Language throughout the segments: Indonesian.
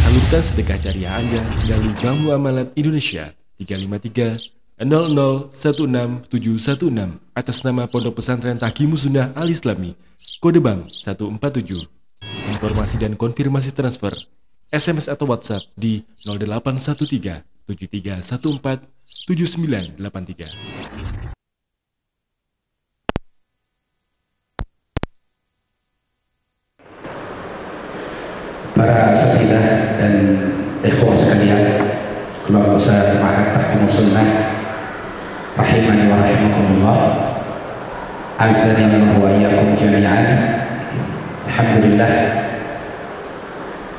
Salurkan sedekah jariah Anda melalui Bank Muamalat Indonesia 353 00167616 atas nama Pondok Pesantren Taqimus Sunnah Al Islami, kode bank 147. Informasi dan konfirmasi transfer SMS atau WhatsApp di 0813 7314 7983. Para satidah dan ikhwah sekalian, keluarga besar Ma'had Taqimus Sunnah rahimani wa rahimakumullah, azzani Allah wa iyyakum jami'an. Alhamdulillah,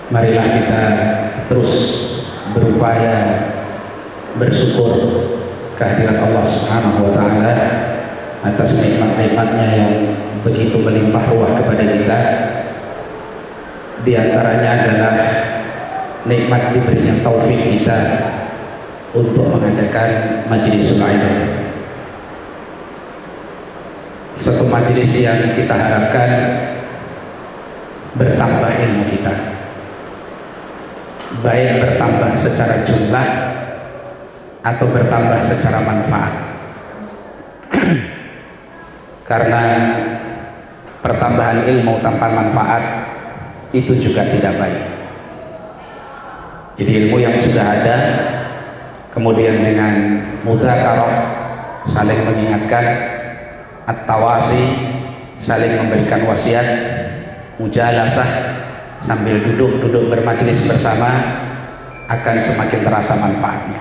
marilah kita terus berupaya bersyukur kehadirat Allah Subhanahu wa taala atas nikmat-nikmatnya yang begitu melimpah ruah kepada kita. Di antaranya adalah nikmat diberinya taufik kita untuk mengadakan majlisul ilm, satu majelis yang kita harapkan bertambah ilmu kita, baik bertambah secara jumlah atau bertambah secara manfaat. Karena pertambahan ilmu tanpa manfaat itu juga tidak baik. Jadi ilmu yang sudah ada kemudian dengan mudzakarah, saling mengingatkan, at-tawasi, saling memberikan wasiat, mujalasah, sambil duduk bermajelis bersama, akan semakin terasa manfaatnya.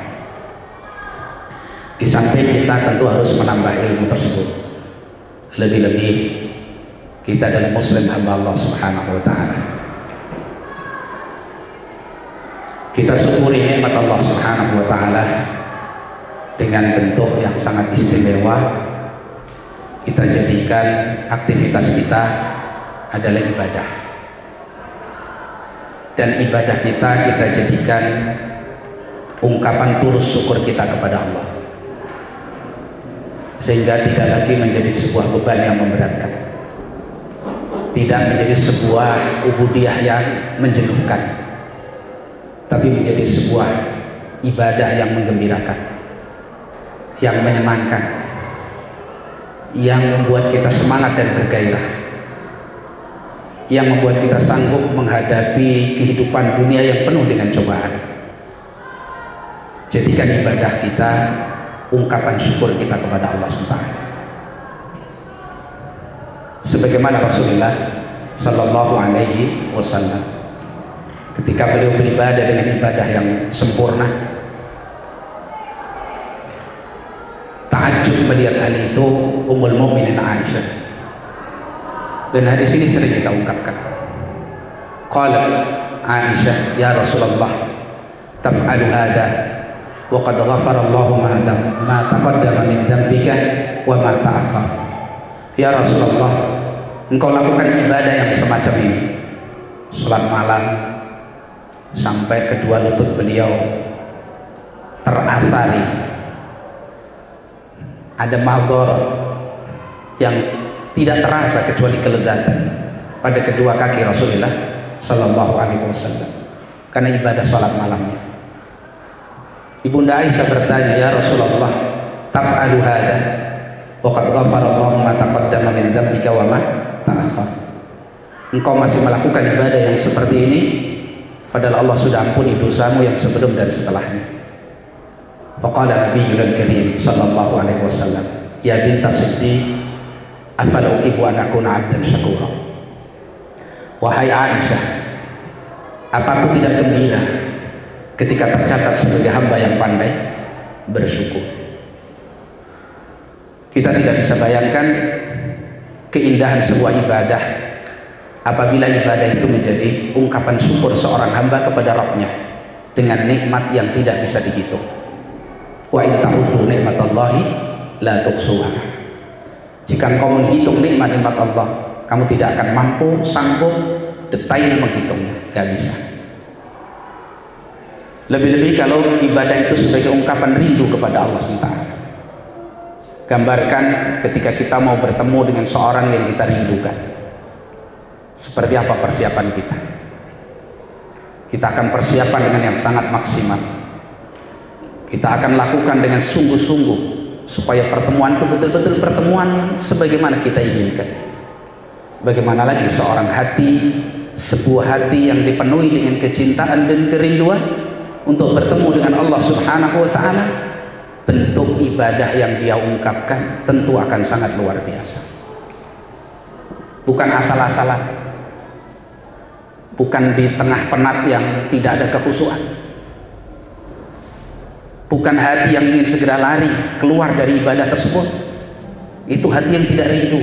Di samping kita tentu harus menambah ilmu tersebut, lebih-lebih kita adalah muslim hamba Allah Subhanahu wa taala. Kita syukuri nikmat Allah Subhanahu wa taala dengan bentuk yang sangat istimewa. Kita jadikan aktivitas kita adalah ibadah, dan ibadah kita jadikan ungkapan tulus syukur kita kepada Allah, sehingga tidak lagi menjadi sebuah beban yang memberatkan, tidak menjadi sebuah ubudiyah yang menjenuhkan, tapi menjadi sebuah ibadah yang menggembirakan, yang menyenangkan, yang membuat kita semangat dan bergairah, yang membuat kita sanggup menghadapi kehidupan dunia yang penuh dengan cobaan. Jadikan ibadah kita ungkapan syukur kita kepada Allah SWT. Sebagaimana Rasulullah Sallallahu Alaihi Wasallam, ketika beliau beribadah dengan ibadah yang sempurna, takjub melihat hal itu Ummul Mukminin Aisyah, dan hadis ini sering kita ungkapkan. Qalat Aisyah, ya Rasulullah, taf'alu hadha wa qad ghafara Allahu ma taqaddama min dhanbika wa ma ta'akhkhar. Ya Rasulullah, engkau lakukan ibadah yang semacam ini, salat malam sampai kedua lutut beliau terasari ada madharat yang tidak terasa kecuali kelezatan pada kedua kaki Rasulullah Sallallahu Alaihi Wasallam karena ibadah salat malamnya. Ibunda Aisyah bertanya, ya Rasulullah, taf'alu hadha wa qad ghafara Allahu ma taqaddama min dhanbika wa ma ta'akhkhar. Engkau masih melakukan ibadah yang seperti ini padahal Allah sudah ampuni dosamu yang sebelum dan setelahnya. Faqala Nabiyul Karim sallallahu alaihi wasallam, ya bintas Siddiq, afala uhibbu an akuna 'abdan syakura. Wahai Aisyah, apa aku tidak gembira ketika tercatat sebagai hamba yang pandai bersyukur? Kita tidak bisa bayangkan keindahan sebuah ibadah apabila ibadah itu menjadi ungkapan syukur seorang hamba kepada Rabbnya dengan nikmat yang tidak bisa dihitung. Wa in ta'uddu nikmatallahi la tuhsuha. Jika engkau menghitung nikmat-nikmat Allah, kamu tidak akan mampu, sanggup detail menghitungnya, gak bisa. Lebih-lebih kalau ibadah itu sebagai ungkapan rindu kepada Allah SWT. Gambarkan ketika kita mau bertemu dengan seorang yang kita rindukan, seperti apa persiapan kita. kita akan persiapan dengan yang sangat maksimal. Kita akan lakukan dengan sungguh-sungguh supaya pertemuan itu betul-betul pertemuan yang sebagaimana kita inginkan. Bagaimana lagi seorang hati, sebuah hati yang dipenuhi dengan kecintaan dan kerinduan untuk bertemu dengan Allah Subhanahu wa ta'ala, bentuk ibadah yang dia ungkapkan tentu akan sangat luar biasa. Bukan asal-asalan, bukan di tengah penat yang tidak ada kekhusyuan, bukan hati yang ingin segera lari keluar dari ibadah tersebut. Itu hati yang tidak rindu.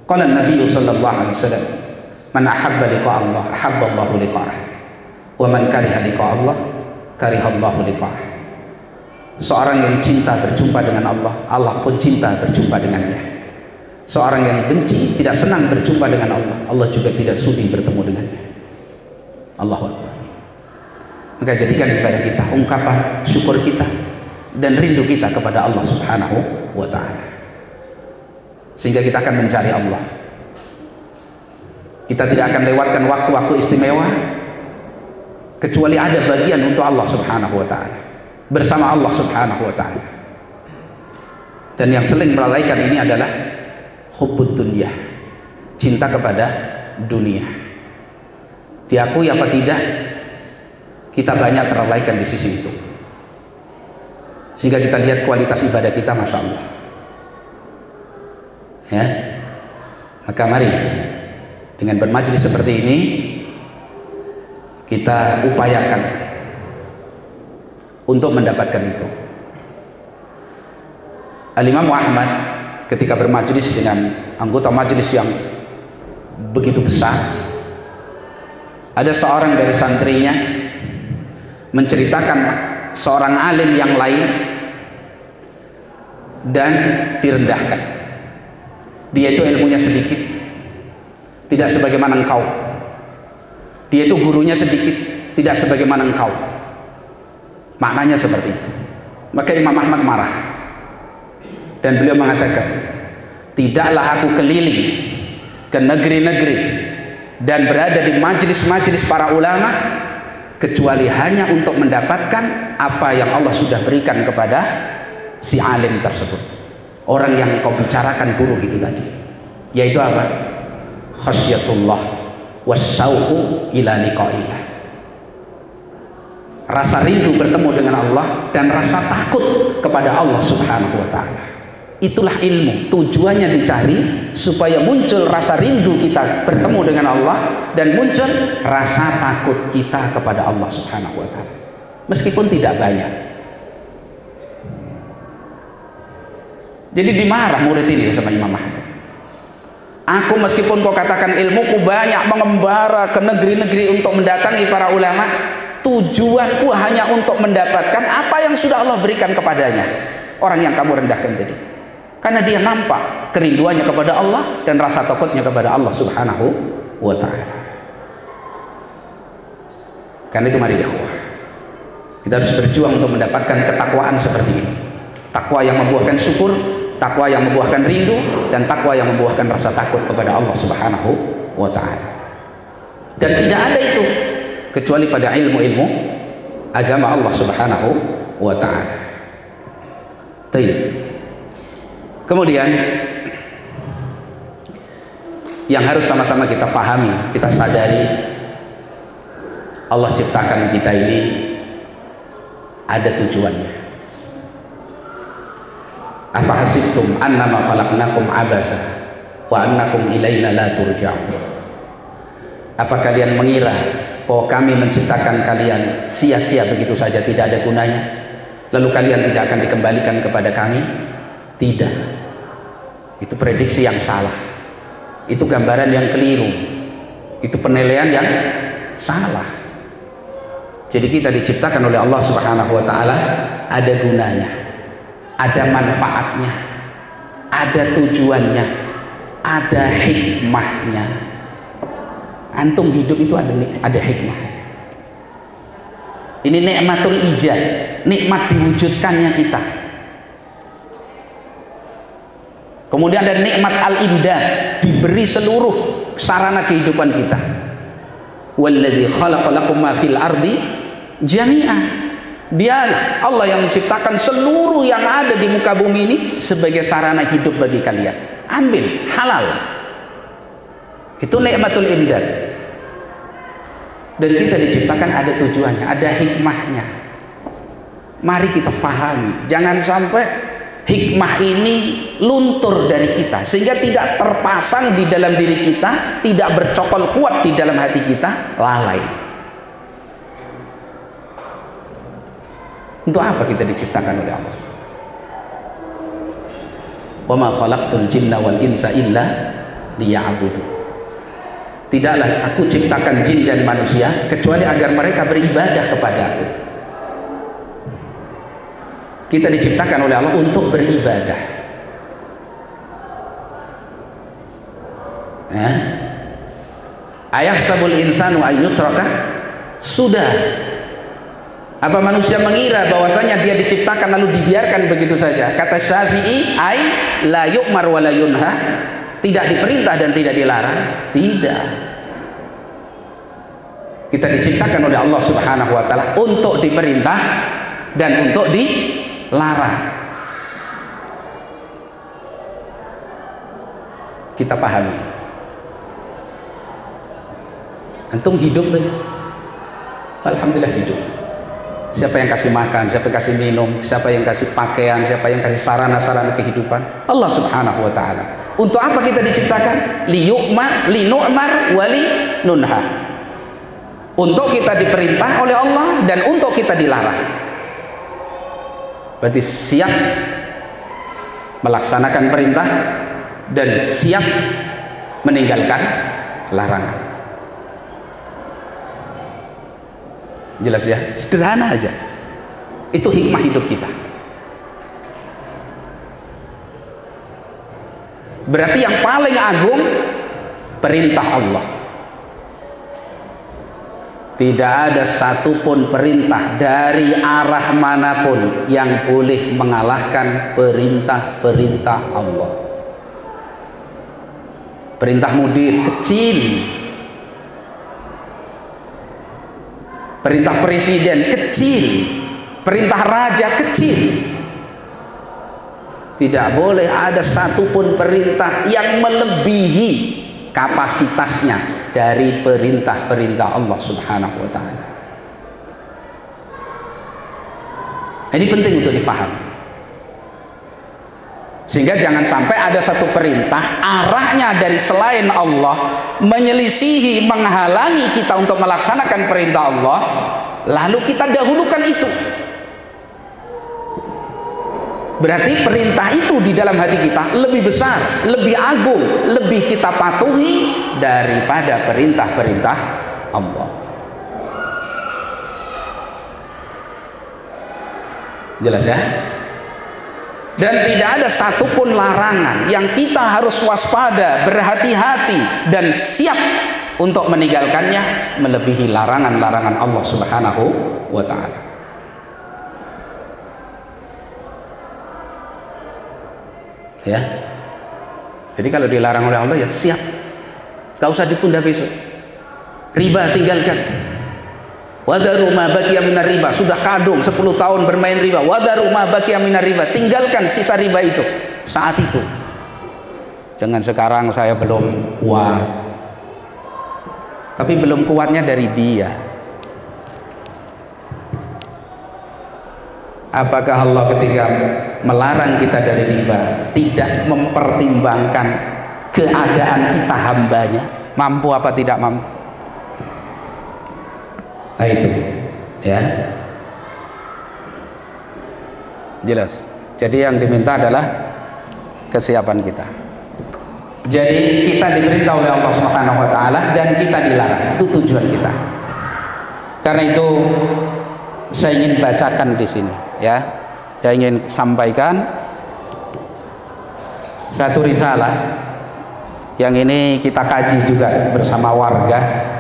Qala Nabi sallallahu alaihi wasallam, man ahabba liqa Allah ahabba Allahu liqa'ah, wa man kariha liqa Allah kariha Allahu liqa'ah. Seorang yang cinta berjumpa dengan Allah, Allah pun cinta berjumpa dengannya. Seorang yang benci, tidak senang berjumpa dengan Allah, Allah juga tidak sudi bertemu dengannya. Allahu Akbar. Maka jadikan ibadah kita ungkapan syukur kita dan rindu kita kepada Allah Subhanahu wa ta'ala, sehingga kita akan mencari Allah. Kita tidak akan lewatkan waktu-waktu istimewa kecuali ada bagian untuk Allah Subhanahu wa ta'ala, bersama Allah Subhanahu wa ta'ala. Dan yang sering melalaikan ini adalah hubbud dunya, cinta kepada dunia. Diakui apa tidak, kita banyak terlalaikan di sisi itu, sehingga kita lihat kualitas ibadah kita, Masya Allah ya. Maka mari dengan bermajlis seperti ini kita upayakan untuk mendapatkan itu. Al-Imam Ahmad ketika bermajlis dengan anggota majlis yang begitu besar, ada seorang dari santrinya menceritakan seorang alim yang lain dan direndahkan. Dia itu ilmunya sedikit, tidak sebagaimana engkau. Dia itu gurunya sedikit, tidak sebagaimana engkau. Maknanya seperti itu. Maka Imam Ahmad marah dan beliau mengatakan, tidaklah aku keliling ke negeri-negeri dan berada di majelis-majelis para ulama kecuali hanya untuk mendapatkan apa yang Allah sudah berikan kepada si alim tersebut, orang yang kau bicarakan buruk itu tadi, yaitu apa? Khasyatullah wasyauqu ila liqa'illah, rasa rindu bertemu dengan Allah dan rasa takut kepada Allah Subhanahu wa ta'ala. Itulah ilmu, tujuannya dicari supaya muncul rasa rindu kita bertemu dengan Allah dan muncul rasa takut kita kepada Allah Subhanahu wa ta'ala, meskipun tidak banyak. Jadi dimarah murid ini sama Imam Ahmad. Aku meskipun kau katakan ilmuku banyak, mengembara ke negeri-negeri untuk mendatangi para ulama, tujuanku hanya untuk mendapatkan apa yang sudah Allah berikan kepadanya, orang yang kamu rendahkan tadi. Karena dia nampak kerinduannya kepada Allah dan rasa takutnya kepada Allah Subhanahu wa ta'ala. Karena itu mari ikhwah, kita harus berjuang untuk mendapatkan ketakwaan seperti ini. Takwa yang membuahkan syukur, takwa yang membuahkan rindu, dan takwa yang membuahkan rasa takut kepada Allah Subhanahu wa ta'ala. Dan tidak ada itu kecuali pada ilmu-ilmu agama Allah Subhanahu wa ta'ala. Baik. Kemudian yang harus sama-sama kita fahami, kita sadari, Allah ciptakan kita ini ada tujuannya. Afahasibtum annama khalaqnakum abasa wa annakum ilaina la turja'un. Apa kalian mengira bahwa kami menciptakan kalian sia-sia begitu saja, tidak ada gunanya, lalu kalian tidak akan dikembalikan kepada kami? Tidak. Itu prediksi yang salah, itu gambaran yang keliru, itu penilaian yang salah. Jadi kita diciptakan oleh Allah Subhanahu wa ta'ala ada gunanya, ada manfaatnya, ada tujuannya, ada hikmahnya. Antum hidup itu ada hikmahnya. Ini nikmatul ijad, nikmat diwujudkannya kita. Kemudian ada nikmat al-imdad, diberi seluruh sarana kehidupan kita. Walladzi khalaqa lakum ma fil ardi jami'ah. Dialah Allah yang menciptakan seluruh yang ada di muka bumi ini sebagai sarana hidup bagi kalian. Ambil, halal. Itu nikmatul imdad. Dan kita diciptakan ada tujuannya, ada hikmahnya. Mari kita fahami, jangan sampai hikmah ini luntur dari kita sehingga tidak terpasang di dalam diri kita, tidak bercokol kuat di dalam hati kita, lalai. Untuk apa kita diciptakan oleh Allah SWT? Wa ma khalaqtul jinna wal insa illa liya'budu. Tidaklah aku ciptakan jin dan manusia kecuali agar mereka beribadah kepada aku. Kita diciptakan oleh Allah untuk beribadah. Ayahsabul insanu ayyutraka sudah. Apa manusia mengira bahwasanya dia diciptakan lalu dibiarkan begitu saja? Kata Syafi'i, ai la yu'mar wa la yunha, tidak diperintah dan tidak dilarang. Tidak. Kita diciptakan oleh Allah Subhanahu wa taala untuk diperintah dan untuk dilarang. Kita pahami. Antum hidup tuh. Alhamdulillah hidup. Siapa yang kasih makan, siapa yang kasih minum, siapa yang kasih pakaian, siapa yang kasih sarana-sarana kehidupan? Allah Subhanahu wa taala. Untuk apa kita diciptakan? Liyu'mar, linu'mar, wali nunha. Untuk kita diperintah oleh Allah dan untuk kita dilarang. Berarti siap melaksanakan perintah dan siap meninggalkan larangan. Jelas ya, sederhana aja. Itu hikmah hidup kita. Berarti yang paling agung perintah Allah. Tidak ada satupun perintah dari arah manapun yang boleh mengalahkan perintah-perintah Allah. Perintah mudir kecil, perintah presiden kecil, perintah raja kecil. Tidak boleh ada satupun perintah yang melebihi kapasitasnya dari perintah-perintah Allah Subhanahu wa taala. Ini penting untuk difahami. Sehingga jangan sampai ada satu perintah arahnya dari selain Allah, menyelisihi, menghalangi kita untuk melaksanakan perintah Allah, lalu kita dahulukan itu. Berarti perintah itu di dalam hati kita lebih besar, lebih agung, lebih kita patuhi daripada perintah-perintah Allah. Jelas ya? Dan tidak ada satupun larangan yang kita harus waspada, berhati-hati dan siap untuk meninggalkannya melebihi larangan-larangan Allah Subhanahu wa taala. Ya. Jadi kalau dilarang oleh Allah ya siap. Gak usah ditunda besok. Riba tinggalkan. Wadharu ma baqiya minar riba, sudah kadung 10 tahun bermain riba. Wadharu ma baqiya minar riba, tinggalkan sisa riba itu saat itu. Jangan sekarang saya belum kuat. Tapi belum kuatnya dari dia. Apakah Allah ketika melarang kita dari riba tidak mempertimbangkan keadaan kita hambanya, mampu apa tidak mampu? Nah itu ya, jelas. Jadi yang diminta adalah kesiapan kita. Jadi kita diperintah oleh Allah Subhanahu wa taala dan kita dilarang. Itu tujuan kita. Karena itu saya ingin bacakan di sini ya. Saya ingin sampaikan satu risalah yang ini kita kaji juga bersama warga.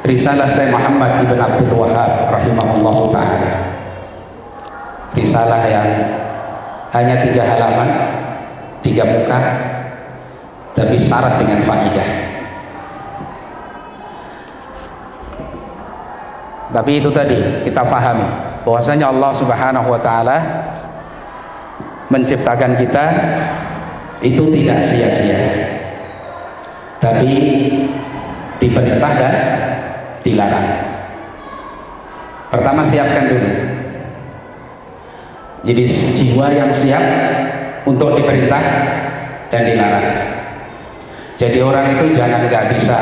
Risalah Syekh Muhammad Ibn Abdul Wahhab rahimahullahu ta'ala. Risalah yang hanya 3 halaman, 3 muka, tapi syarat dengan faidah. Tapi itu tadi kita fahami bahwasanya Allah Subhanahu wa taala menciptakan kita itu tidak sia-sia, tapi diperintah dan dilarang. Pertama, siapkan dulu. Jadi jiwa yang siap untuk diperintah dan dilarang. Jadi orang itu jangan nggak bisa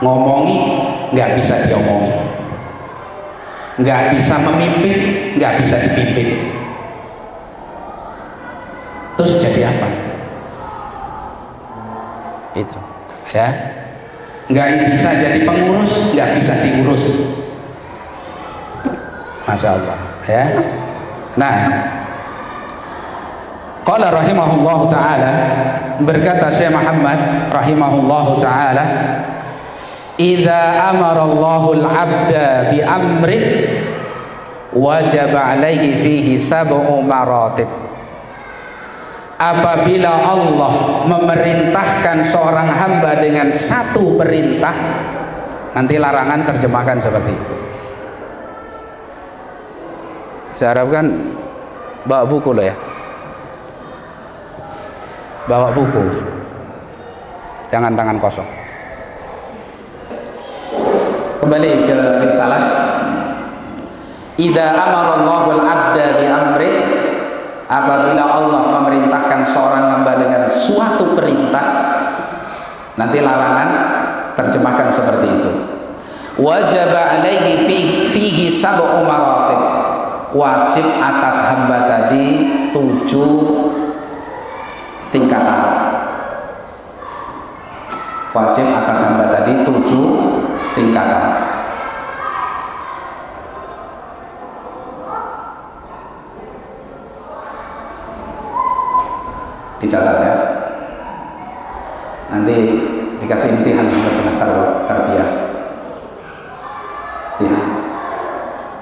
ngomongi, nggak bisa diomongi, nggak bisa memimpin, nggak bisa dipimpin. Terus jadi apa? Itu, ya. Nggak bisa jadi pengurus, nggak bisa diurus. Masya Allah, ya. Nah, qala rahimahullahu ta'ala, berkata Syekh Muhammad rahimahullahu ta'ala, idza amara Allahul 'abda bi amrin wajaba alaihi fihi sab'u maratib. Apabila Allah memerintahkan seorang hamba dengan satu perintah, nanti larangan terjemahkan seperti itu. Saya harapkan bawa buku loh ya, bawa buku, jangan tangan kosong. Kembali ke risalah. Idza amara Allahul 'abda bi amrin, apabila Allah memerintahkan seorang hamba dengan suatu perintah, nanti larangan terjemahkan seperti itu. Wajaba alaihi fihi sab'u maratib, wajib atas hamba tadi 7 tingkatan. Wajib atas hamba tadi 7 tingkatan. Dicatat ya, nanti dikasih imtihan lajnah tarbiyah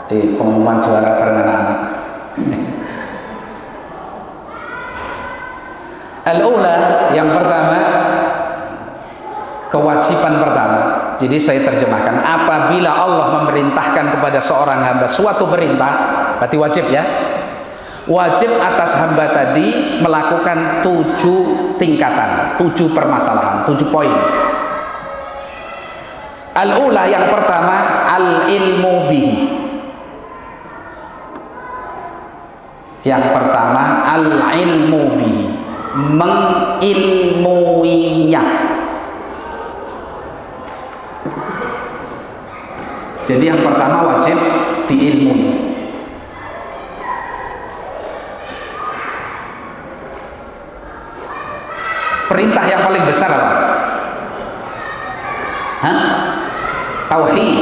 di pengumuman juara bareng anak-anak. Al-ula, yang pertama, kewajiban pertama. Jadi saya terjemahkan, apabila Allah memerintahkan kepada seorang hamba suatu perintah, berarti wajib ya. Wajib atas hamba tadi melakukan 7 tingkatan, 7 permasalahan, 7 poin. Al-ula, yang pertama, al-ilmu bihi. Yang pertama, al-ilmu bihi, mengilmuinya. Jadi yang pertama wajib diilmui. Perintah yang paling besar apa? Hah? Tauhid.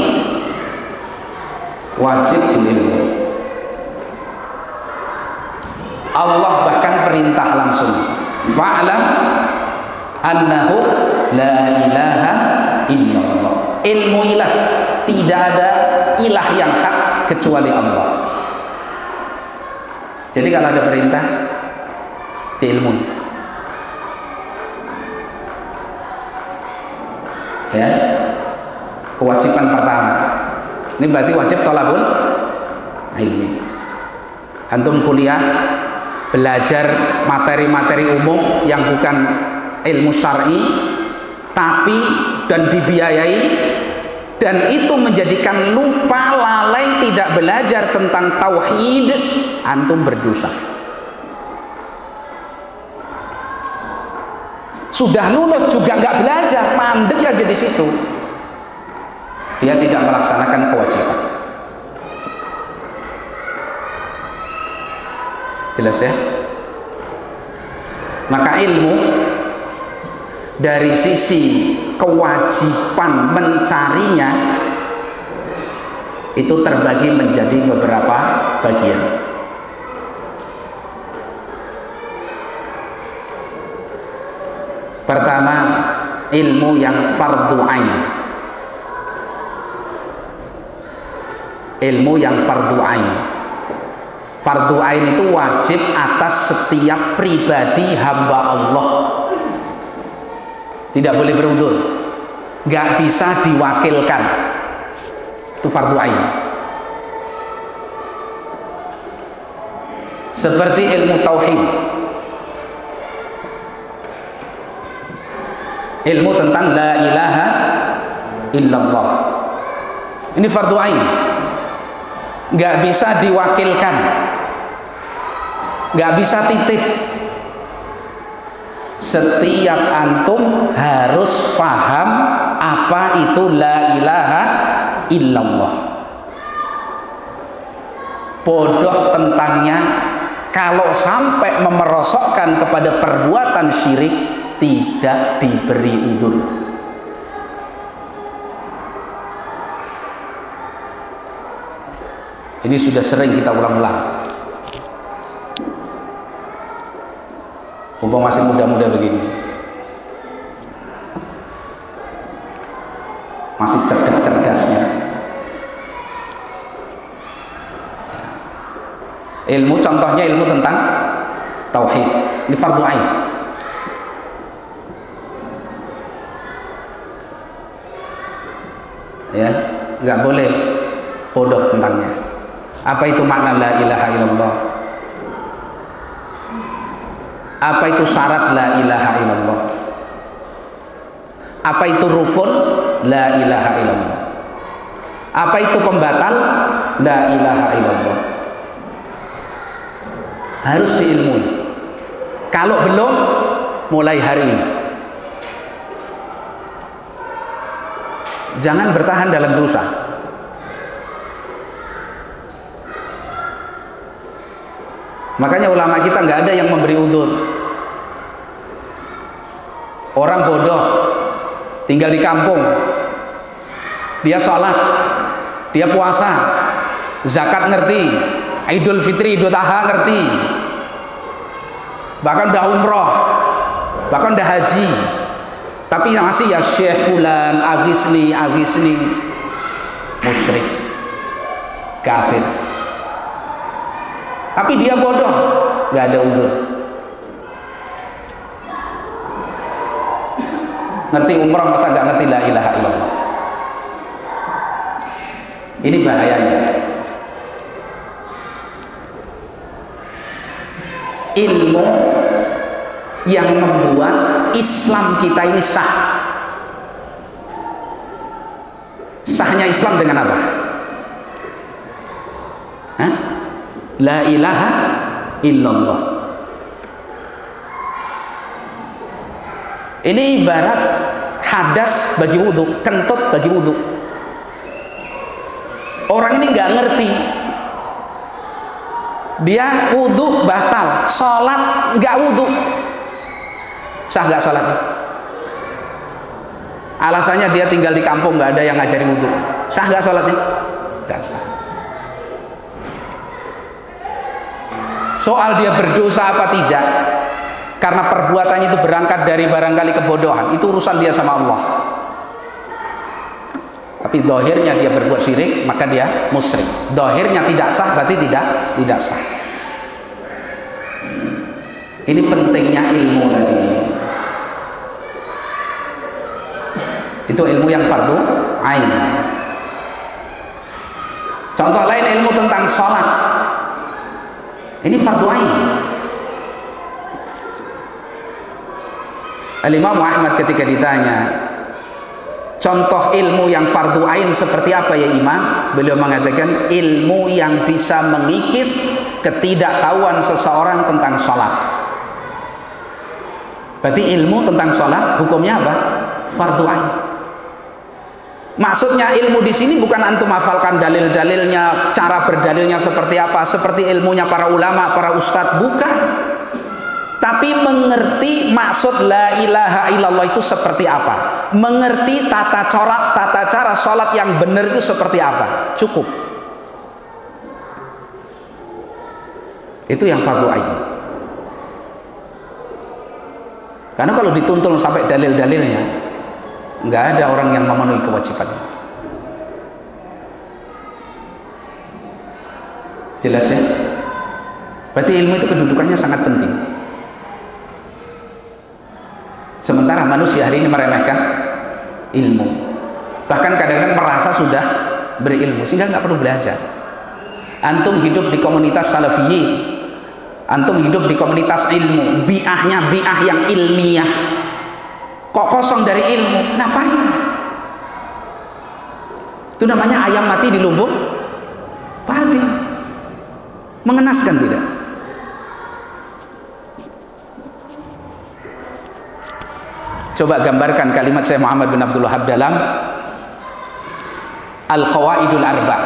Wajib diilmui. Allah bahkan perintah langsung, fa'lam annahu la ilaha illallah. Ilmuilah, tidak ada ilah yang hak kecuali Allah. Jadi kalau ada perintah, diilmui. Ya, kewajiban pertama. Ini berarti wajib thalabul ilmi. Antum kuliah, belajar materi-materi umum yang bukan ilmu syar'i, tapi dan dibiayai, dan itu menjadikan lupa, lalai, tidak belajar tentang tauhid, antum berdosa. Sudah lulus juga nggak belajar, mandek aja di situ. Dia tidak melaksanakan kewajiban. Jelas ya? Maka ilmu dari sisi kewajiban mencarinya itu terbagi menjadi beberapa bagian. Pertama, ilmu yang fardu ain. Ilmu yang fardu ain. Fardu ain itu wajib atas setiap pribadi hamba Allah. Tidak boleh beruzur, nggak bisa diwakilkan. Itu fardu ain. Seperti ilmu tauhid, ilmu tentang la ilaha illallah, ini fardu ain, nggak bisa diwakilkan, nggak bisa titip. Setiap antum harus paham apa itu la ilaha illallah. Bodoh tentangnya kalau sampai memerosokkan kepada perbuatan syirik, tidak diberi udzur. Ini sudah sering kita ulang-ulang. Umpama masih muda-muda begini, masih cerdas-cerdasnya, ilmu, contohnya ilmu tentang tauhid, ini fardu ain. Ya, nggak boleh bodoh tentangnya. Apa itu makna la ilaha illallah? Apa itu syarat la ilaha illallah? Apa itu rukun la ilaha illallah? Apa itu pembatal la ilaha illallah? Harus diilmui. Kalau belum, mulai hari ini jangan bertahan dalam dosa. Makanya ulama kita nggak ada yang memberi udzur. Orang bodoh tinggal di kampung, dia sholat, dia puasa, zakat ngerti, Idul Fitri, Idul Adha ngerti, bahkan udah umroh, bahkan udah haji, tapi masih ya Syekh fulan agisni, musyrik, kafir. Tapi dia bodoh, nggak ada udzur. Ngerti umrah masa nggak ngerti la ilaha illallah? Ini bahayanya. Ilmu yang membuat Islam kita ini sah. Sahnya Islam dengan apa? Hah? La ilaha illallah. Ini ibarat hadas bagi wudhu, kentut bagi wudhu. Orang ini nggak ngerti, dia wudhu batal, sholat nggak wudhu, sah nggak sholatnya? Alasannya dia tinggal di kampung, nggak ada yang ngajari wudhu, sah nggak sholatnya? Nggak sah. Soal dia berdosa apa tidak, karena perbuatannya itu berangkat dari barangkali kebodohan, itu urusan dia sama Allah. Tapi dohirnya dia berbuat syirik, maka dia musyrik. Dohirnya tidak sah, berarti tidak sah. Ini pentingnya ilmu tadi. Itu ilmu yang fardu ain. Contoh lain ilmu tentang sholat, ini fardu ain. Al-Imam Ahmad ketika ditanya contoh ilmu yang fardu ain seperti apa ya Imam, beliau mengatakan ilmu yang bisa mengikis ketidaktahuan seseorang tentang sholat. Berarti ilmu tentang sholat hukumnya apa? Fardu ain. Maksudnya ilmu di sini bukan antum hafalkan dalil-dalilnya, cara berdalilnya seperti apa, seperti ilmunya para ulama, para ustadz, bukan. Tapi mengerti maksud la ilaha illallah itu seperti apa, mengerti tata cara sholat yang benar itu seperti apa, cukup. Itu yang fardu ain. Karena kalau dituntun sampai dalil-dalilnya, nggak ada orang yang memenuhi kewajiban. Jelas ya? Berarti ilmu itu kedudukannya sangat penting. Sementara manusia hari ini meremehkan ilmu, bahkan kadang-kadang merasa sudah berilmu, sehingga nggak perlu belajar. Antum hidup di komunitas salafiyin, antum hidup di komunitas ilmu, bi'ahnya bi'ah yang ilmiah, kok kosong dari ilmu, ngapain? Itu namanya ayam mati di lumbung padi. Mengenaskan tidak? Coba gambarkan kalimat Syekh Muhammad bin Abdul Wahhab dalam Al-Qawaidul Arba,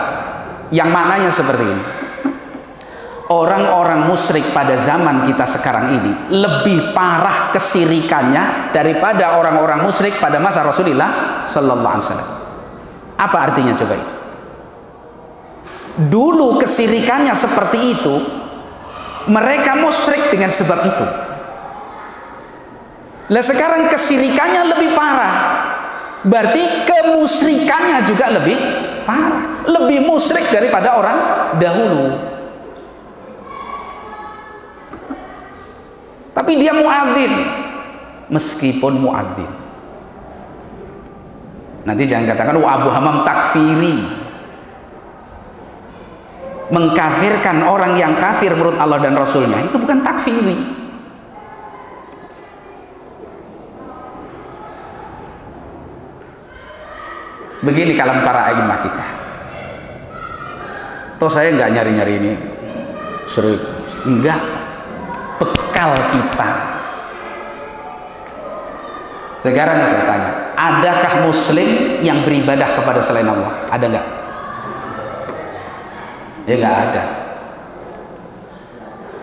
yang maknanya seperti ini. Orang-orang musyrik pada zaman kita sekarang ini lebih parah kesirikannya daripada orang-orang musyrik pada masa Rasulullah sallallahu alaihi wasallam. Apa artinya coba itu? Dulu kesirikannya seperti itu, mereka musyrik dengan sebab itu. Lah sekarang kesirikannya lebih parah, berarti kemusyrikannya juga lebih parah, lebih musyrik daripada orang dahulu. Tapi dia muadzin, meskipun muadzin. Nanti jangan katakan Abu Hamam takfiri, mengkafirkan orang yang kafir menurut Allah dan Rasulnya, itu bukan takfiri. Begini kalam para a'imah kita. Toh saya nggak nyari-nyari ini syirik, enggak. Bekal kita. Sekarang saya tanya, adakah muslim yang beribadah kepada selain Allah? Ada nggak? Ya nggak ada.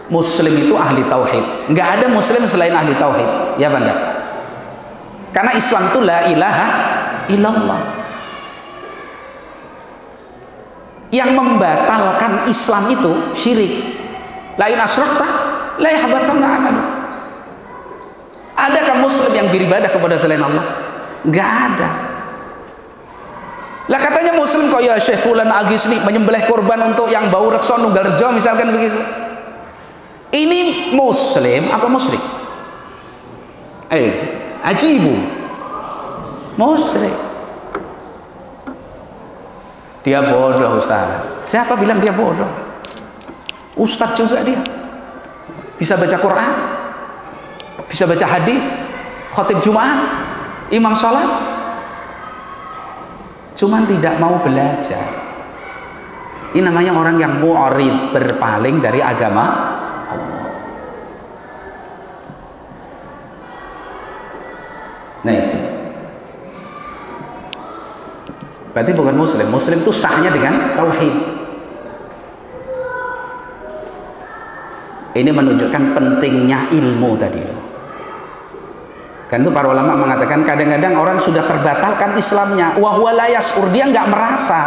Muslim itu ahli tauhid. Nggak ada muslim selain ahli tauhid. Ya banda. Karena Islam itu la ilaha illallah. Yang membatalkan Islam itu syirik. La in asyrakta la yahbatanna amalu. Adakah muslim yang beribadah kepada selain Allah? Nggak ada. Lah katanya muslim kok ya Syekh Fulan Agisni menyembelih korban untuk yang bau reksa nunggal rejo misalkan begitu. Ini muslim apa musyrik? Ajibu. Musyrik. Dia bodoh Ustaz. Siapa bilang dia bodoh? Ustaz juga dia. Bisa baca Quran, bisa baca hadis, khotib Jumat, imam sholat, cuman tidak mau belajar. Ini namanya orang yang mu'rid, berpaling dari agama Allah. Nah itu berarti bukan muslim. Muslim itu sahnya dengan tauhid. Ini menunjukkan pentingnya ilmu tadi. Kan itu para ulama mengatakan kadang-kadang orang sudah terbatalkan Islamnya, wa huwa la yas'ur, dia nggak merasa.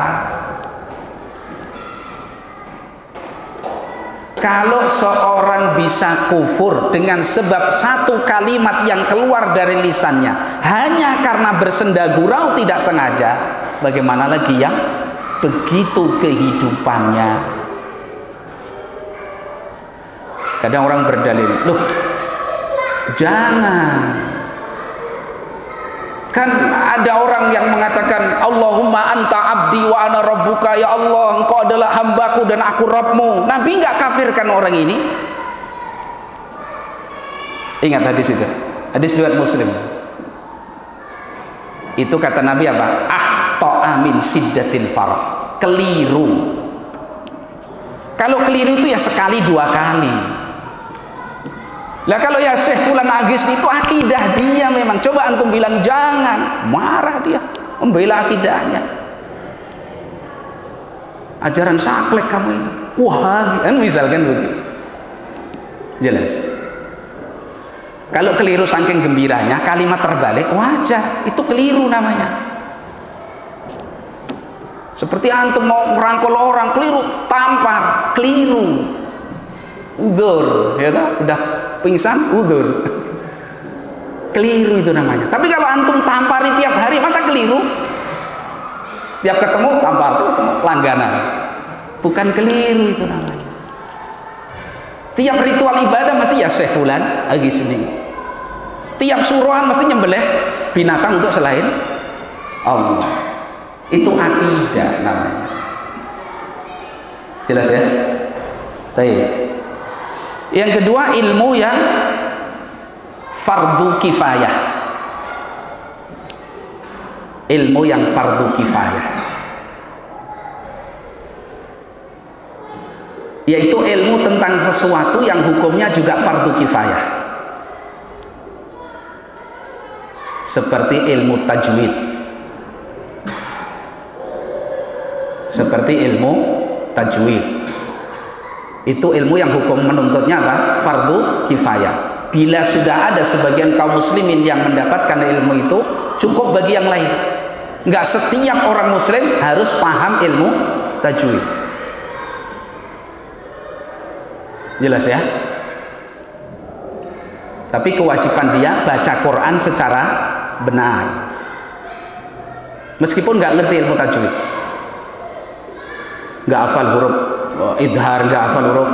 Kalau seorang bisa kufur dengan sebab satu kalimat yang keluar dari lisannya hanya karena bersenda gurau tidak sengaja, bagaimana lagi yang begitu kehidupannya? Kadang orang berdalil, loh jangan, kan ada orang yang mengatakan Allahumma anta abdi wa ana rabbuka, ya Allah engkau adalah hambaku dan aku Rabbmu. Nabi nggak kafirkan orang ini. Ingat hadis itu, hadis riwayat Muslim. Itu kata Nabi apa? Akhta'a min siddatil farah, keliru. Kalau keliru itu ya sekali dua kali. Lah kalau ya Syekh Fulan Agisni itu akidah dia memang. Coba antum bilang jangan, marah dia, membela akidahnya. Ajaran saklek kamu ini, Wahabi, kan misalkan begitu. Jelas. Kalau keliru saking gembiranya, kalimat terbalik wajar, itu keliru namanya. Seperti antum mau merangkul orang, keliru, tampar, keliru. Udzur, ya toh? Udah pingsan, udzur. Keliru itu namanya. Tapi kalau antum tampari tiap hari, masa keliru? Tiap ketemu tampar, tiap ketemu langganan. Bukan keliru itu namanya. Tiap ritual ibadah mesti ya Syekh Fulan Agisni. Tiap suruhan mesti nyembelih binatang untuk selain Allah. Itu akidah namanya. Jelas ya? Baik. Yang kedua, ilmu yang fardu kifayah. Ilmu yang fardu kifayah, yaitu ilmu tentang sesuatu yang hukumnya juga fardu kifayah, seperti ilmu tajwid, itu ilmu yang hukum menuntutnya apa? Fardu kifayah. Bila sudah ada sebagian kaum muslimin yang mendapatkan ilmu itu, cukup bagi yang lain. Enggak setiap orang muslim harus paham ilmu tajwid. Jelas ya? Tapi kewajiban dia baca Quran secara benar, meskipun nggak ngerti ilmu tajwid, nggak hafal huruf idhar, nggak hafal huruf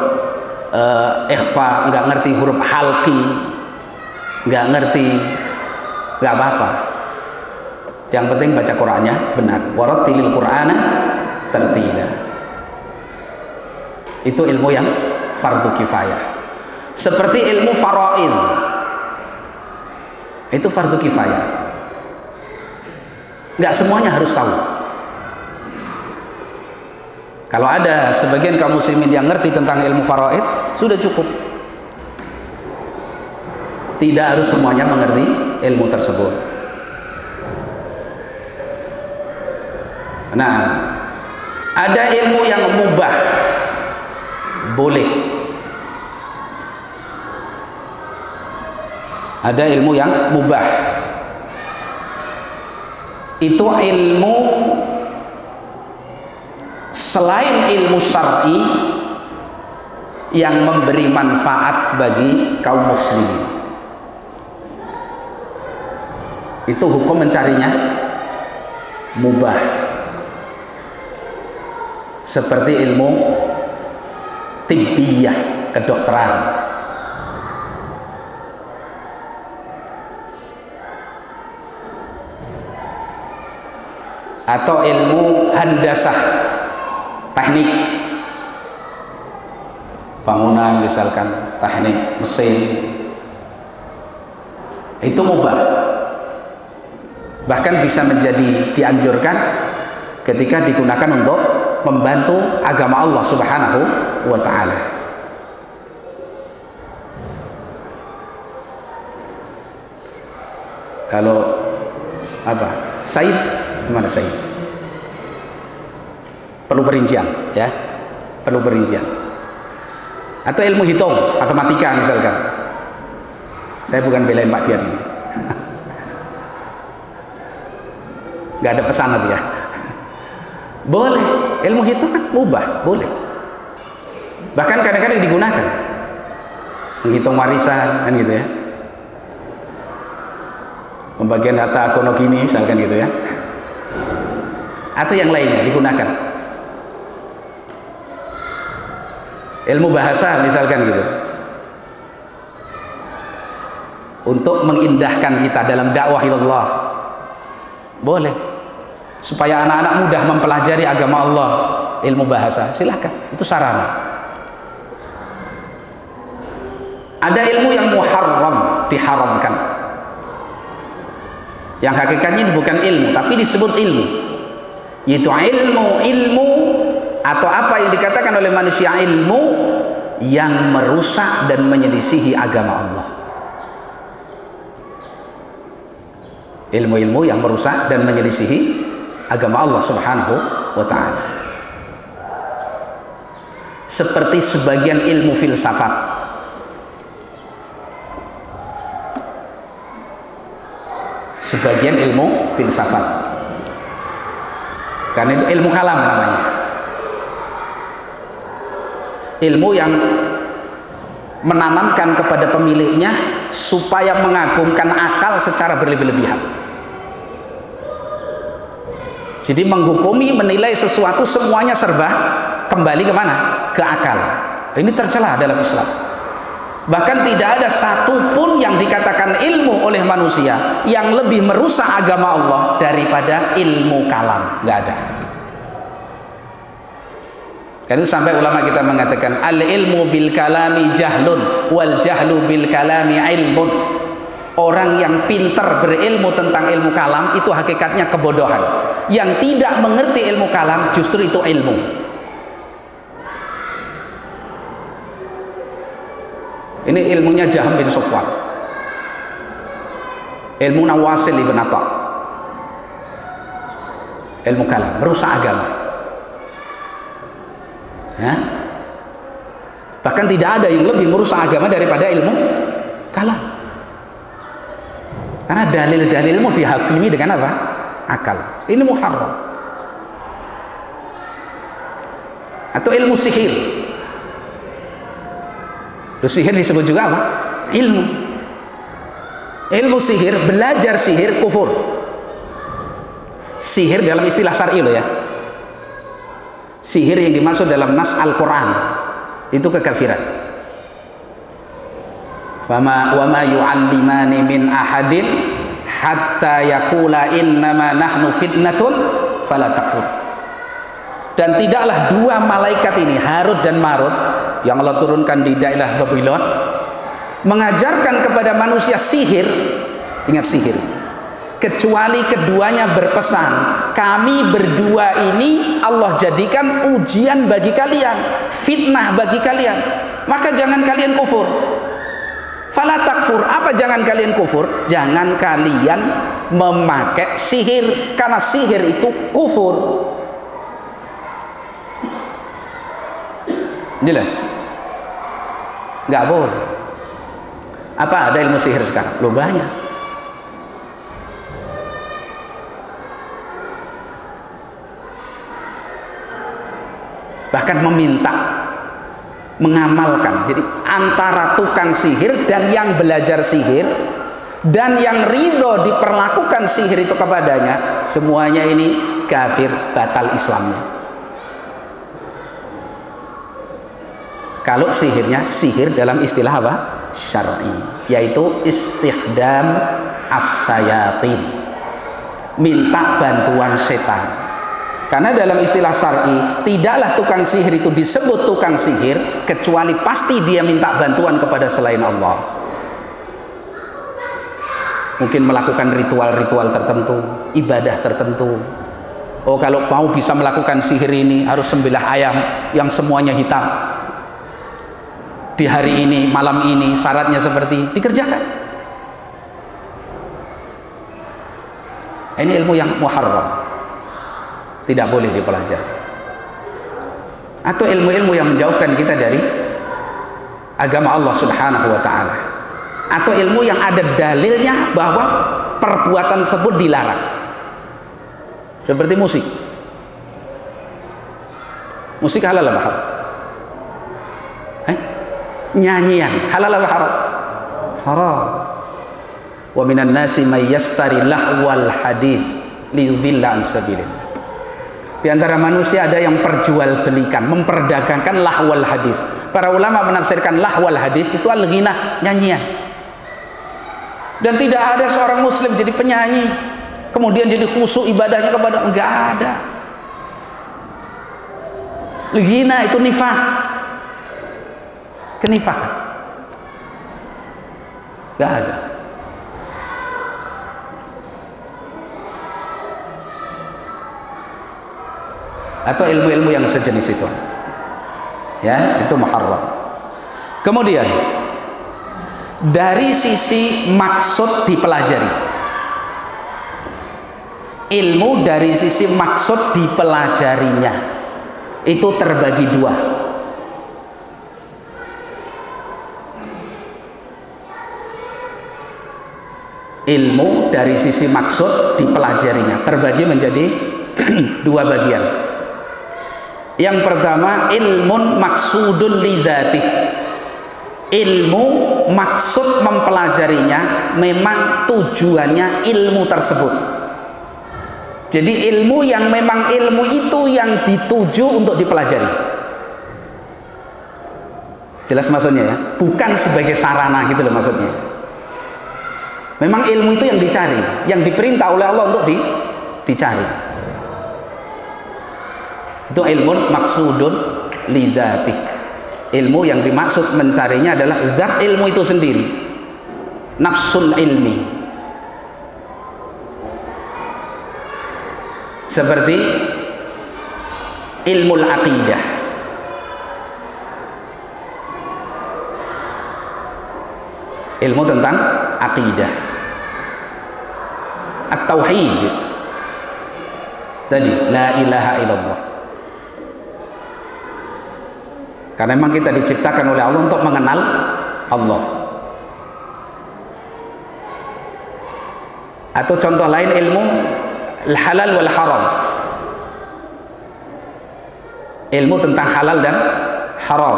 ikhfa, nggak ngerti huruf halqi, nggak ngerti, nggak apa-apa. Yang penting baca Qurannya benar. Warattilil Qur'ana tartila. Itu ilmu yang fardu kifayah. Seperti ilmu faraid, itu fardu kifayah, nggak semuanya harus tahu. Kalau ada sebagian kaum muslimin yang ngerti tentang ilmu faraid, sudah cukup. Tidak harus semuanya mengerti ilmu tersebut. Nah, ada ilmu yang mubah, boleh. Ada ilmu yang mubah, itu ilmu selain ilmu syar'i yang memberi manfaat bagi kaum muslimin. Itu hukum mencarinya mubah, seperti ilmu tibbiyah, kedokteran, atau ilmu handasah, teknik bangunan, misalkan teknik mesin, itu mubah, bahkan bisa menjadi dianjurkan ketika digunakan untuk membantu agama Allah Subhanahu wa ta'ala. Kalau apa? Said, gimana Said? Perlu perincian, ya, perlu perincian. Atau ilmu hitung, matematika misalkan. Saya bukan belain Pak Dian ini. Nggak ada pesanan ya. Boleh, ilmu hitung kan mubah, boleh. Bahkan kadang-kadang digunakan menghitung warisan, kan gitu ya, pembagian harta kono gini misalkan gitu ya, atau yang lainnya digunakan. Ilmu bahasa misalkan gitu, untuk mengindahkan kita dalam dakwah ilallah, boleh. Supaya anak-anak mudah mempelajari agama Allah, ilmu bahasa, silahkan, itu sarana. Ada ilmu yang muharram, diharamkan, yang hakikatnya bukan ilmu tapi disebut ilmu, yaitu ilmu atau apa yang dikatakan oleh manusia ilmu yang merusak dan menyelisihi agama Allah. Ilmu-ilmu yang merusak dan menyelisihi agama Allah Subhanahu wa ta'ala, seperti sebagian ilmu filsafat, karena itu ilmu kalam namanya, ilmu yang menanamkan kepada pemiliknya supaya mengagumkan akal secara berlebih-lebihan. Jadi menghukumi, menilai sesuatu semuanya serba kembali kemana? Ke akal. Ini tercela dalam Islam. Bahkan tidak ada satupun yang dikatakan ilmu oleh manusia yang lebih merusak agama Allah daripada ilmu kalam. Nggak ada. Karena itu sampai ulama kita mengatakan al ilmu bil kalami jahlun wal jahlu bil kalami ilmun. Orang yang pintar berilmu tentang ilmu kalam itu hakikatnya kebodohan. Yang tidak mengerti ilmu kalam justru itu ilmu. Ini ilmunya Jaham bin Safwan, ilmu Nawasil ibn Atta, ilmu kalam, merusak agama ya? Bahkan tidak ada yang lebih merusak agama daripada ilmu kalam, karena dalil-dalilmu dihakimi dengan apa? Akal. Ini muharram. Atau ilmu sihir. Sihir disebut juga apa? Ilmu. Ilmu sihir, belajar sihir kufur. Sihir dalam istilah syar'i loh ya. Sihir yang dimaksud dalam nas Al-Quran itu kekafiran. Wa ma yu'allimani min ahadin hatta yaqula innama nahnu fitnatun fala takfur. Dan tidaklah dua malaikat ini, Harut dan Marut, yang Allah turunkan di daerah Babylon, mengajarkan kepada manusia sihir. Ingat sihir, kecuali keduanya berpesan, kami berdua ini Allah jadikan ujian bagi kalian, fitnah bagi kalian, maka jangan kalian kufur. Fala takfur, apa jangan kalian kufur? Jangan kalian memakai sihir, karena sihir itu kufur. Jelas? Nggak boleh. Apa ada ilmu sihir sekarang? Loh banyak. Bahkan meminta, mengamalkan. Jadi antara tukang sihir dan yang belajar sihir dan yang ridho diperlakukan sihir itu kepadanya, semuanya ini kafir, batal Islamnya. Kalau sihirnya sihir dalam istilah apa? Syar'i, yaitu istihdam as-sayatin, minta bantuan setan. Karena dalam istilah syar'i tidaklah tukang sihir itu disebut tukang sihir kecuali pasti dia minta bantuan kepada selain Allah. Mungkin melakukan ritual-ritual tertentu, ibadah tertentu. Oh, kalau mau bisa melakukan sihir ini harus sembelih ayam yang semuanya hitam. Di hari ini, malam ini, syaratnya seperti dikerjakan. Ini ilmu yang muharram, tidak boleh dipelajari. Atau ilmu-ilmu yang menjauhkan kita dari agama Allah Subhanahu wa ta'ala. Atau ilmu yang ada dalilnya bahwa perbuatan tersebut dilarang. Seperti musik. Musik halal apa haram? Nyanyian halal apa haram? Haram. Wa minan nasi may yastari lahwal hadis liyudhilla an sabilillah. Di antara manusia ada yang perjualbelikan, memperdagangkan lahwal hadis. Para ulama menafsirkan lahwal hadis itu al-ghina, nyanyian. Dan tidak ada seorang muslim jadi penyanyi kemudian jadi khusyuk ibadahnya kepada, enggak ada. Ghina itu nifak, kenifakan, enggak ada. Atau ilmu-ilmu yang sejenis itu, ya, itu muharram. Kemudian dari sisi maksud dipelajari, ilmu dari sisi maksud dipelajarinya itu terbagi dua. Ilmu dari sisi maksud dipelajarinya terbagi menjadi dua bagian. Yang pertama, ilmun maksudun lidzatih. Ilmu maksud mempelajarinya memang tujuannya ilmu tersebut. Jadi ilmu yang memang ilmu itu yang dituju untuk dipelajari. Jelas maksudnya ya? Bukan sebagai sarana gitu loh maksudnya. Memang ilmu itu yang dicari, yang diperintah oleh Allah untuk dicari. Itu ilmu maksudun lidzatih. Ilmu yang dimaksud mencarinya adalah zat ilmu itu sendiri. Nafsul ilmi. Seperti ilmu aqidah. Ilmu tentang aqidah, at-tauhid tadi, la ilaha illallah. Karena memang kita diciptakan oleh Allah untuk mengenal Allah. Atau contoh lain ilmu halal wal haram, ilmu tentang halal dan haram,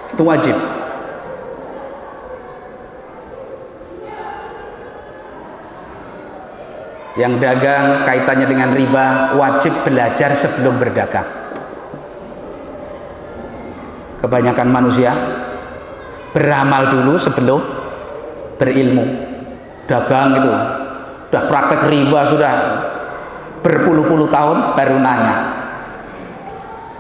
itu wajib. Yang dagang kaitannya dengan riba wajib belajar sebelum berdagang. Kebanyakan manusia beramal dulu sebelum berilmu. Dagang itu udah praktek riba sudah berpuluh-puluh tahun baru nanya.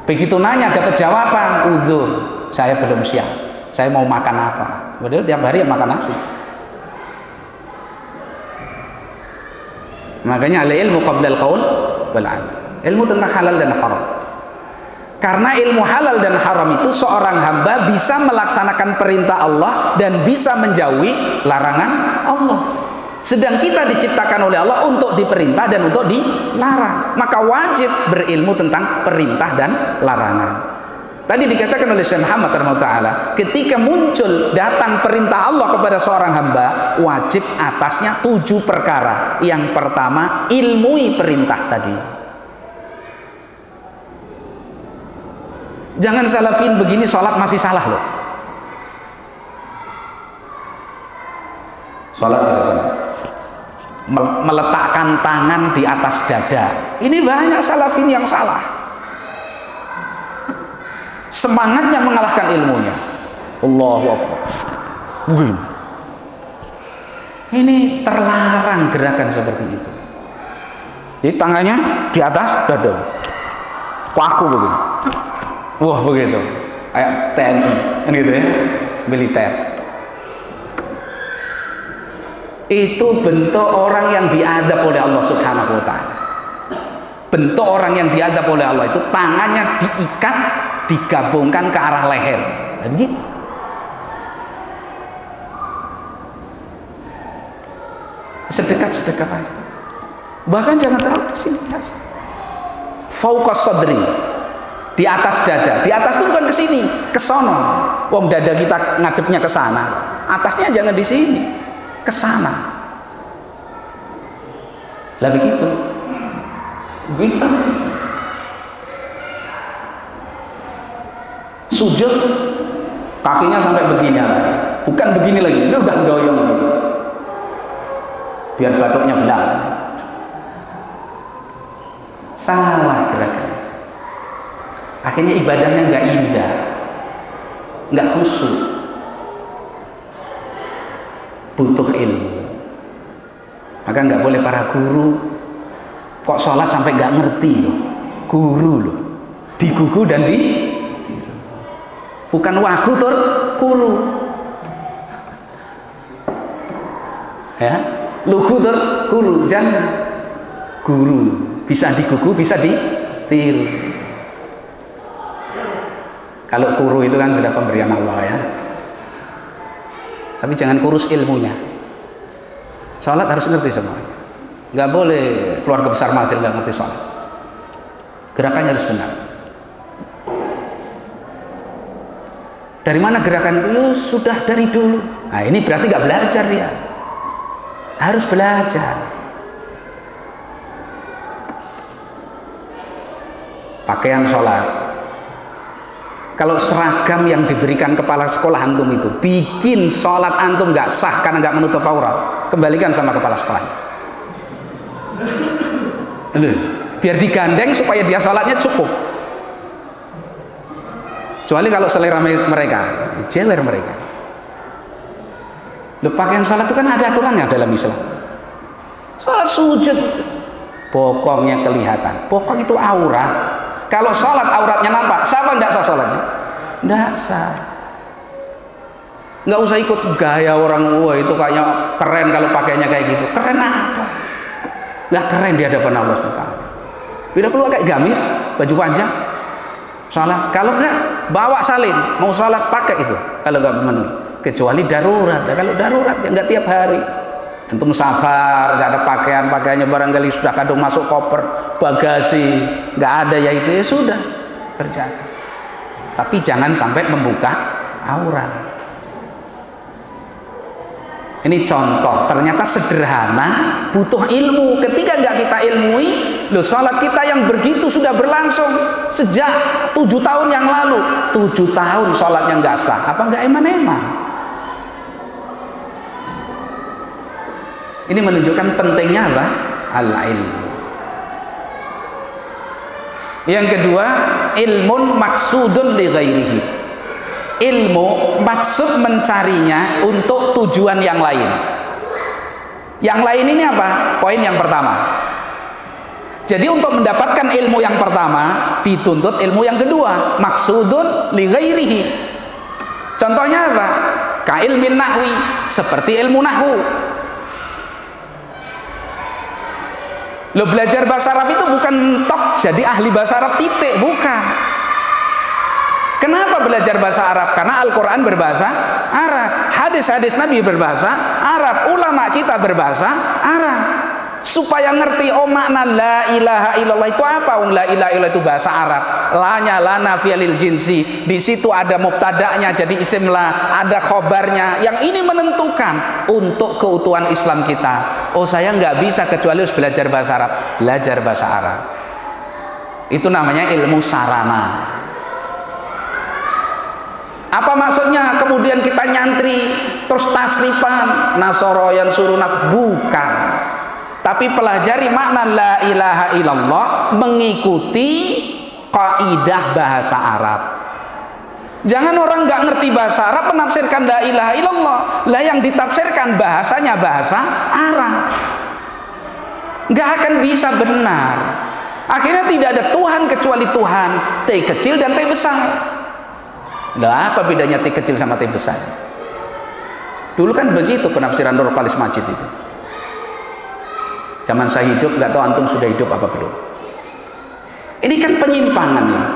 Begitu nanya dapat jawaban, uzur, saya belum siap, saya mau makan apa. Padahal tiap hari ya makan nasi. Makanya al-ilmu qabla al-qaul wal 'amal. Ilmu tentang halal dan haram. Karena ilmu halal dan haram itu seorang hamba bisa melaksanakan perintah Allah dan bisa menjauhi larangan Allah. Sedang kita diciptakan oleh Allah untuk diperintah dan untuk dilarang. Maka wajib berilmu tentang perintah dan larangan. Tadi dikatakan oleh Syekh Muhammad Taala, ketika muncul datang perintah Allah kepada seorang hamba, wajib atasnya 7 perkara. Yang pertama, ilmui perintah tadi. Jangan salafin begini sholat masih salah loh. Sholat misalkan meletakkan tangan di atas dada, ini banyak salafin yang salah. Semangatnya mengalahkan ilmunya. Allahu Akbar. Ini terlarang gerakan seperti itu. Jadi tangannya di atas dada, kaku begini. Wah begitu, kayak TNI, kan gitu ya, militer. Itu bentuk orang yang diadab oleh Allah Subhanahu Wa Taala. Bentuk orang yang diadab oleh Allah itu tangannya diikat, digabungkan ke arah leher, begitu. Sedekap aja. Bahkan jangan terlalu di sini biasa. Fauqas sadri, di atas dada. Di atas itu bukan ke sini, ke sono. Wong dada kita ngadepnya ke sana. Atasnya jangan di sini, ke sana. Lah begitu. Begitu. Sujud kakinya sampai begini arahnya, bukan begini lagi, ini udah doyong gitu. Biar batuknya belang. Salah gerakan. Akhirnya ibadahnya nggak indah, nggak khusyuk. Butuh ilmu. Maka nggak boleh para guru kok sholat sampai nggak ngerti loh. Guru loh, digugu dan bukan wagu tur kuru ya, lugu tur kuru, jangan. Guru bisa digugu, bisa ditiru. Kalau kuru itu kan sudah pemberian Allah ya, tapi jangan kurus ilmunya. Sholat harus ngerti semuanya, nggak boleh keluarga besar masih nggak ngerti sholat. Gerakannya harus benar. Dari mana gerakan itu? Ya sudah dari dulu. Nah ini berarti nggak belajar dia. Harus belajar. Pakaian sholat. Kalau seragam yang diberikan kepala sekolah antum itu bikin sholat antum nggak sah karena nggak menutup aurat, kembalikan sama kepala sekolahnya. Biar digandeng supaya dia sholatnya cukup. Kecuali kalau selera mereka, jewer mereka. Loh, pakaian salat itu kan ada aturannya dalam Islam. Salat sujud, bokongnya kelihatan. Bokong itu aurat. Kalau salat auratnya nampak, sah apa enggak sah salatnya? Enggak sah. Enggak usah ikut gaya orang, wah itu kayaknya keren kalau pakainya kayak gitu. Keren apa? Enggak keren di hadapan Allah SWT. Bila perlu pakai gamis, baju panjang, salat. Kalau enggak, bawa salin. Mau salat pakai itu. Kalau enggak memenuhi. Kecuali darurat. Kalau darurat ya enggak tiap hari. Antum safar, enggak ada pakaiannya barangkali sudah kadung masuk koper, bagasi, enggak ada, ya itu ya sudah, kerjakan. Tapi jangan sampai membuka aurat. Ini contoh, ternyata sederhana, butuh ilmu. Ketika enggak kita ilmui, loh, sholat kita yang begitu sudah berlangsung sejak 7 tahun yang lalu. 7 tahun sholatnya enggak sah, apa enggak eman-eman? Ini menunjukkan pentingnya apa? Al-ilmu. Yang kedua, ilmun maksudun li ghairihi. Ilmu maksud mencarinya untuk tujuan yang lain. Yang lain ini apa? Poin yang pertama. Jadi untuk mendapatkan ilmu yang pertama dituntut ilmu yang kedua, maksudun li ghairihi. Contohnya apa? Ka ilmin nahwi, seperti ilmu nahwu. Lo belajar bahasa Arab itu bukan tok jadi ahli bahasa Arab titik, bukan. Kenapa belajar bahasa Arab? Karena Al-Quran berbahasa Arab, hadis-hadis Nabi berbahasa Arab, ulama kita berbahasa Arab, supaya ngerti makna la ilaha illallah itu apa. La ilaha illallah itu bahasa Arab, lanya lana fi'lil jinsi, di situ ada mubtada'nya jadi isim la, ada khobarnya, yang ini menentukan untuk keutuhan Islam kita. Oh, saya nggak bisa kecuali harus belajar bahasa Arab. Belajar bahasa Arab itu namanya ilmu sarana. Apa maksudnya kemudian kita nyantri terus tasrifan nasoro yang suruh bukan, tapi pelajari makna la ilaha illallah mengikuti kaidah bahasa Arab. Jangan orang nggak ngerti bahasa Arab menafsirkan la ilaha illallah. Lah yang ditafsirkan bahasanya bahasa Arab, nggak akan bisa benar. Akhirnya tidak ada Tuhan kecuali Tuhan, T kecil dan T besar. Lah apa bedanya T kecil sama T besar? Dulu kan begitu penafsiran Nurul Khalis Majid itu. Zaman saya hidup, nggak tahu antum sudah hidup apa belum. Ini kan penyimpangan ini.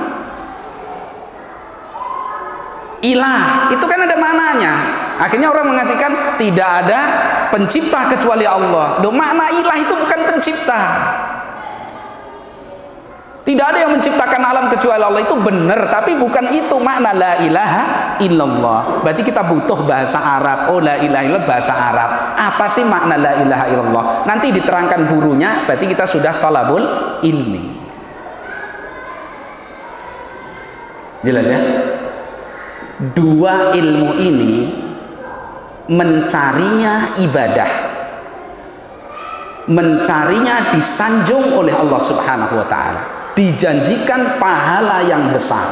Ilah itu kan ada maknanya. Akhirnya orang mengatakan tidak ada pencipta kecuali Allah. Loh, makna ilah itu bukan pencipta. Tidak ada yang menciptakan alam kecuali Allah, itu benar, tapi bukan itu makna la ilaha illallah. Berarti kita butuh bahasa Arab. Oh, la ilaha illallah bahasa Arab. Apa sih makna la ilaha illallah? Nanti diterangkan gurunya, berarti kita sudah talabul ilmi. Jelas ya? Dua ilmu ini mencarinya ibadah, mencarinya disanjung oleh Allah Subhanahu wa ta'ala, dijanjikan pahala yang besar.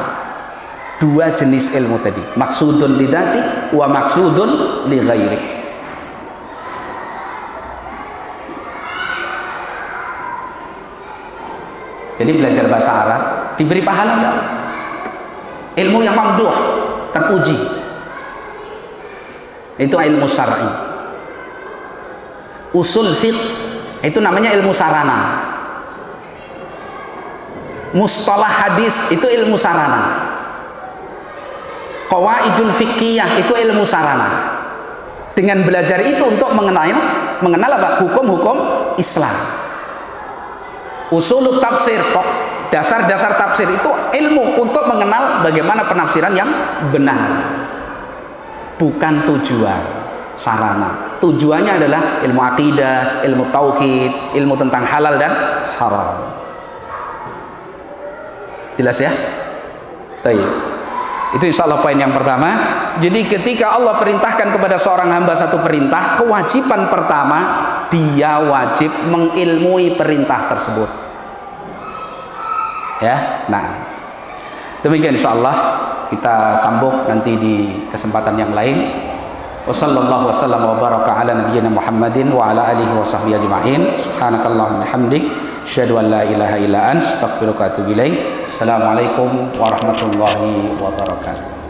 Dua jenis ilmu tadi, maksudun li dzati wa maksudun li ghairi. Jadi belajar bahasa Arab diberi pahala enggak? Ilmu yang mamduh, terpuji, itu ilmu syar'i. Usul fiqh itu namanya ilmu sarana. Mustalah hadis itu ilmu sarana. Qawaidul fiqhiyah itu ilmu sarana. Dengan belajar itu untuk mengenal apa? Hukum-hukum Islam. Usulut tafsir, dasar-dasar tafsir itu ilmu untuk mengenal bagaimana penafsiran yang benar. Bukan tujuan, sarana. Tujuannya adalah ilmu akidah, ilmu tauhid, ilmu tentang halal dan haram. Jelas ya? Baik. Itu insya Allah poin yang pertama. Jadi ketika Allah perintahkan kepada seorang hamba satu perintah, kewajiban pertama dia wajib mengilmui perintah tersebut. Ya, nah demikian insya Allah. kita sambung nanti di kesempatan yang lain. Wassallallahu wasallam wa baraka ala nabiyyina Muhammadin wa ala alihi wa sahbihi ajma'in. Subhanakallahumma hamdik, asyhadu an la ilaha illa anta, astaghfiruka wa atubu ilaik. Assalamualaikum warahmatullahi wabarakatuh.